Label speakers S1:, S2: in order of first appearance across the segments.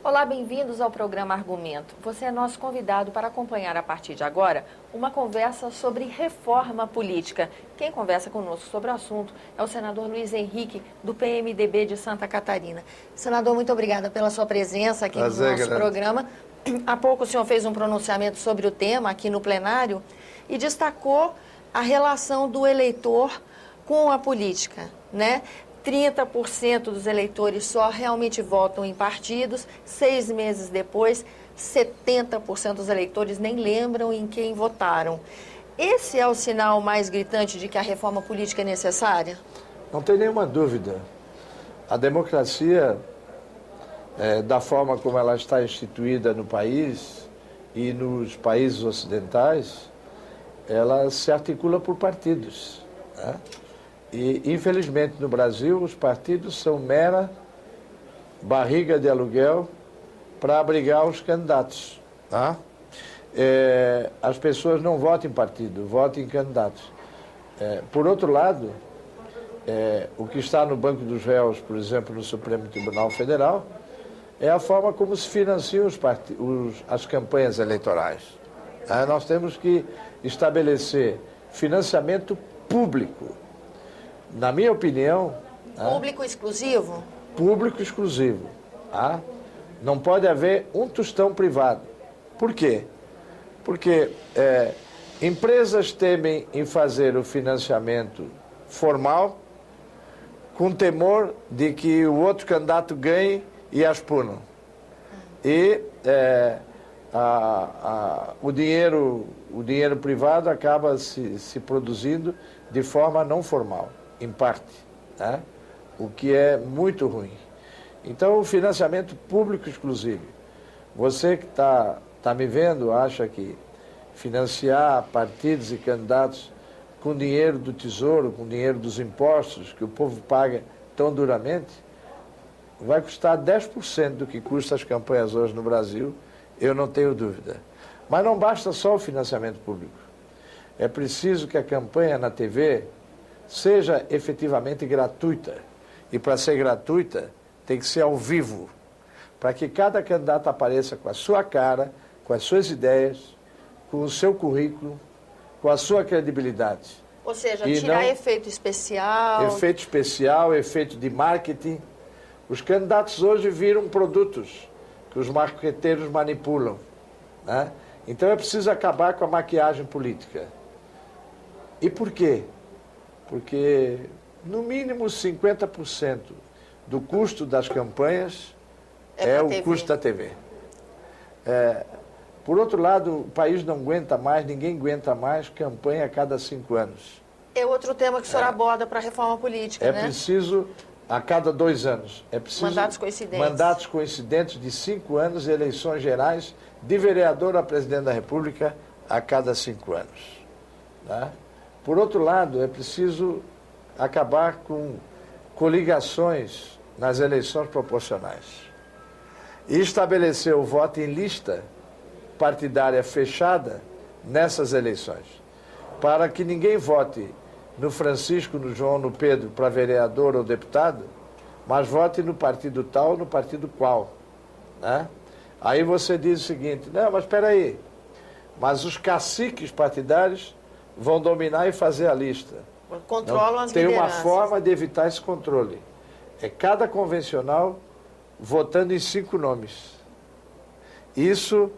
S1: Olá, bem-vindos ao programa Argumento. Você é nosso convidado para acompanhar a partir de agora uma conversa sobre reforma política. Quem conversa conosco sobre o assunto é o senador Luiz Henrique, do PMDB de Santa Catarina. Senador, muito obrigada pela sua presença aqui no nosso programa. Há pouco o senhor fez um pronunciamento sobre o tema aqui no plenário e destacou a relação do eleitor com a política, né? 30% dos eleitores só realmente votam em partidos, 6 meses depois, 70% dos eleitores nem lembram em quem votaram. Esse é o sinal mais gritante de que a reforma política é necessária?
S2: Não tem nenhuma dúvida. A democracia, da forma como ela está instituída no país e nos países ocidentais, ela se articula por partidos, né? E, infelizmente, no Brasil, os partidos são mera barriga de aluguel para abrigar os candidatos. Tá? As pessoas não votam em partido, votam em candidatos. Por outro lado, o que está no banco dos réus, por exemplo, no Supremo Tribunal Federal, é a forma como se financiam as campanhas eleitorais. Tá? Nós temos que estabelecer financiamento público. Na minha opinião...
S1: Público exclusivo?
S2: Público exclusivo. Tá? Não pode haver um tostão privado. Por quê? Porque empresas temem em fazer o financiamento formal com temor de que o outro candidato ganhe e as punam. E o dinheiro privado acaba se produzindo de forma não formal, em parte, né? O que é muito ruim. Então, o financiamento público exclusivo. Você que está me vendo, acha que financiar partidos e candidatos com dinheiro do Tesouro, com dinheiro dos impostos que o povo paga tão duramente, vai custar 10% do que custa as campanhas hoje no Brasil, eu não tenho dúvida. Mas não basta só o financiamento público. É preciso que a campanha na TV seja efetivamente gratuita. E para ser gratuita, tem que ser ao vivo. Para que cada candidato apareça com a sua cara, com as suas ideias, com o seu currículo, com a sua credibilidade.
S1: Ou seja, tirar efeito especial.
S2: Efeito especial, efeito de marketing. Os candidatos hoje viram produtos que os marqueteiros manipulam, né? Então é preciso acabar com a maquiagem política. E por quê? Porque, no mínimo, 50% do custo das campanhas é o custo da TV. Por outro lado, o país não aguenta mais, ninguém aguenta mais campanha a cada 5 anos.
S1: É outro tema que o senhor aborda para a reforma política, né?
S2: É preciso, a cada 2 anos, é preciso...
S1: Mandatos coincidentes.
S2: Mandatos coincidentes de 5 anos e eleições gerais de vereador a presidente da República a cada 5 anos. Tá? Por outro lado, é preciso acabar com coligações nas eleições proporcionais e estabelecer o voto em lista partidária fechada nessas eleições, para que ninguém vote no Francisco, no João, no Pedro para vereador ou deputado, mas vote no partido tal, no partido qual, né? Aí você diz o seguinte: não, mas espera aí, mas os caciques partidários vão dominar e fazer a lista.
S1: Controlam as lideranças.
S2: Tem uma forma de evitar esse controle. É cada convencional votando em 5 nomes. Isso,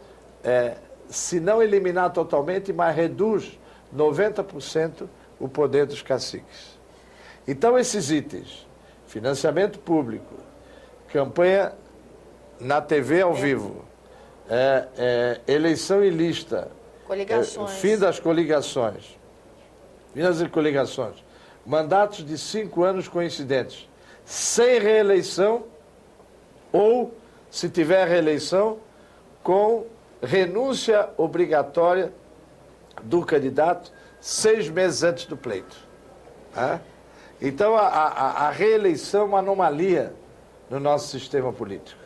S2: se não eliminar totalmente, mas reduz 90% o poder dos caciques. Então, esses itens, financiamento público, campanha na TV ao vivo, eleição em lista, fim das coligações, mandatos de 5 anos coincidentes, sem reeleição ou, se tiver reeleição, com renúncia obrigatória do candidato 6 meses antes do pleito. Tá? Então, a reeleição é uma anomalia no nosso sistema político,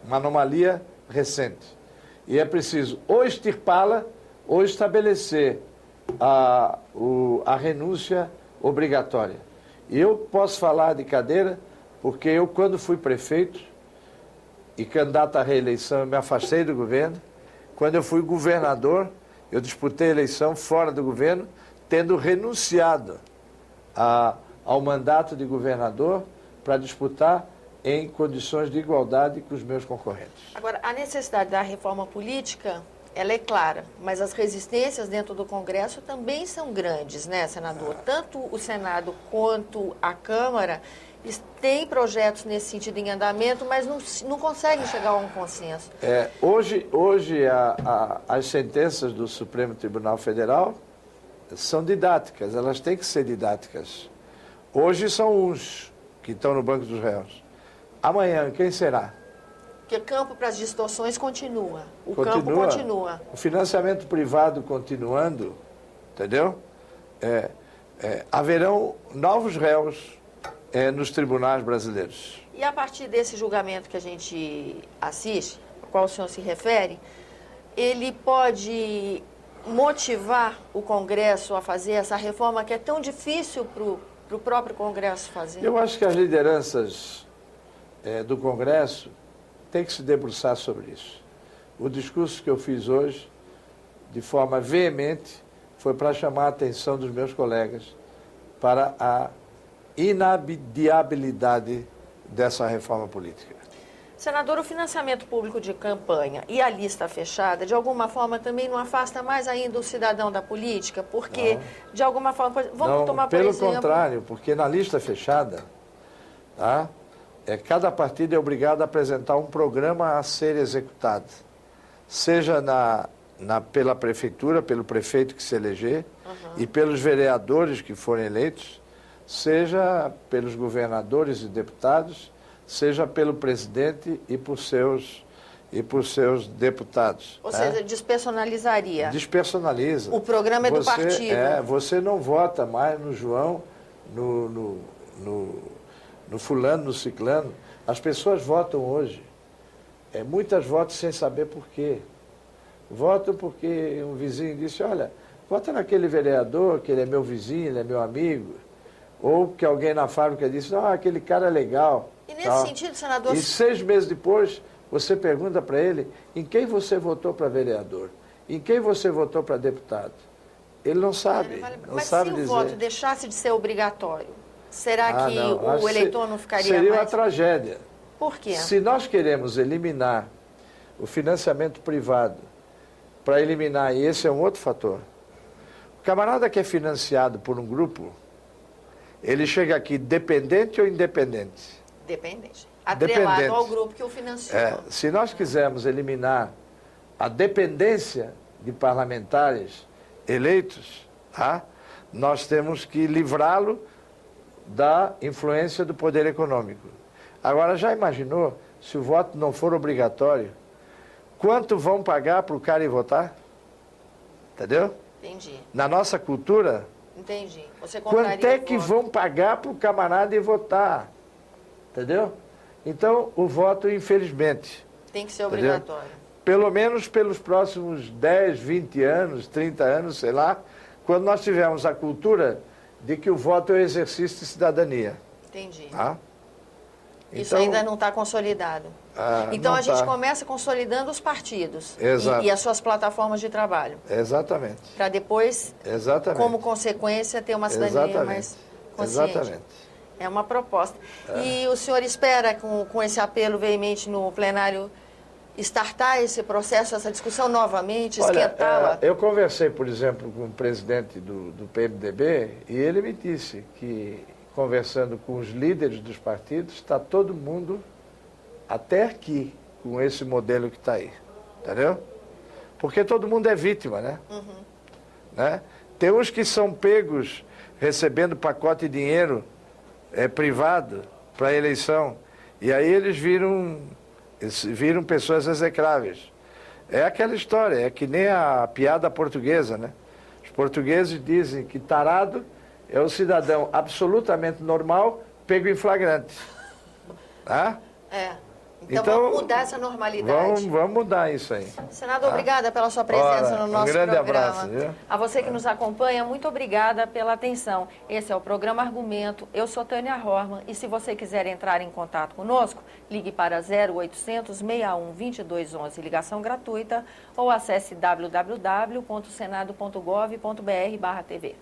S2: uma anomalia recente. E é preciso ou extirpá-la ou estabelecer a renúncia obrigatória. E eu posso falar de cadeira porque eu, quando fui prefeito, e candidato à reeleição, eu me afastei do governo. Quando eu fui governador, eu disputei a eleição fora do governo, tendo renunciado ao mandato de governador para disputar em condições de igualdade com os meus concorrentes.
S1: Agora, a necessidade da reforma política, ela é clara, mas as resistências dentro do Congresso também são grandes, né, senador? Tanto o Senado quanto a Câmara têm projetos nesse sentido em andamento, mas não conseguem chegar a um consenso.
S2: Hoje as sentenças do Supremo Tribunal Federal são didáticas, elas têm que ser didáticas. Hoje são uns que estão no banco dos réus. Amanhã, quem será?
S1: Porque campo para as distorções continua. Campo continua.
S2: O financiamento privado continuando, entendeu? Haverão novos réus nos tribunais brasileiros.
S1: E a partir desse julgamento que a gente assiste, ao qual o senhor se refere, ele pode motivar o Congresso a fazer essa reforma que é tão difícil para o próprio Congresso fazer?
S2: Eu acho que as lideranças do Congresso têm que se debruçar sobre isso. O discurso que eu fiz hoje, de forma veemente, foi para chamar a atenção dos meus colegas para a inabdiabilidade dessa reforma política.
S1: Senador, o financiamento público de campanha e a lista fechada, de alguma forma, também não afasta mais ainda o cidadão da política? Porque, de alguma forma, vamos tomar por exemplo...
S2: Pelo contrário, porque na lista fechada, tá, cada partido é obrigado a apresentar um programa a ser executado, seja pela prefeitura, pelo prefeito que se eleger, e pelos vereadores que forem eleitos, seja pelos governadores e deputados, seja pelo presidente e por seus deputados.
S1: Ou seja, despersonalizaria.
S2: Despersonaliza.
S1: O programa é do partido.
S2: Você não vota mais no João, no fulano, no ciclano. As pessoas votam hoje. Muitas votam sem saber por quê. Votam porque um vizinho disse, olha, vota naquele vereador, que ele é meu vizinho, ele é meu amigo. Ou que alguém na fábrica disse, não, aquele cara é legal.
S1: E nesse sentido, senador...
S2: E 6 meses depois, você pergunta para ele em quem você votou para vereador, em quem você votou para deputado. Ele não sabe, não sabe dizer.
S1: Mas se o voto deixasse de ser obrigatório, será que o eleitor não ficaria
S2: seria
S1: mais...
S2: uma tragédia.
S1: Por quê?
S2: Se nós queremos eliminar o financiamento privado, para eliminar, e esse é um outro fator, o camarada que é financiado por um grupo, ele chega aqui dependente ou independente?
S1: Dependente. Atrelado
S2: Dependente.
S1: ao grupo que o financiou.
S2: Se nós quisermos eliminar a dependência de parlamentares eleitos, nós temos que livrá-lo da influência do poder econômico. Agora, já imaginou, se o voto não for obrigatório, quanto vão pagar para o cara ir votar? Entendeu?
S1: Entendi.
S2: Na nossa cultura...
S1: Entendi.
S2: Quanto é que vão pagar para o camarada ir votar? Entendeu? Então, o voto, infelizmente...
S1: Tem que ser obrigatório.
S2: Pelo menos pelos próximos 10, 20 anos, 30 anos, sei lá, quando nós tivermos a cultura de que o voto é um exercício de cidadania.
S1: Entendi.
S2: Então,
S1: isso ainda não está consolidado. Então, a gente começa consolidando os partidos e as suas plataformas de trabalho.
S2: Exatamente.
S1: Para depois, como consequência, ter uma cidadania mais consciente.
S2: Exatamente.
S1: É uma proposta. E o senhor espera, com esse apelo veemente no plenário, startar esse processo, essa discussão novamente, esquentá-la?
S2: Eu conversei, por exemplo, com o presidente do PMDB e ele me disse que, conversando com os líderes dos partidos, está todo mundo até aqui com esse modelo que está aí, entendeu? Porque todo mundo é vítima, né? Né? Tem uns que são pegos recebendo pacote de dinheiro privado para a eleição, e aí eles viram pessoas execráveis. É aquela história, é que nem a piada portuguesa, né? Os portugueses dizem que tarado é o cidadão absolutamente normal, pego em flagrante.
S1: Então vamos mudar essa normalidade.
S2: Vamos mudar isso aí.
S1: Senador, obrigada pela sua presença no nosso programa.
S2: Um grande abraço. Viu?
S1: A você que nos acompanha, muito obrigada pela atenção. Esse é o programa Argumento. Eu sou Tânia Horman e se você quiser entrar em contato conosco, ligue para 0800 61 2211, ligação gratuita, ou acesse www.senado.gov.br/TV.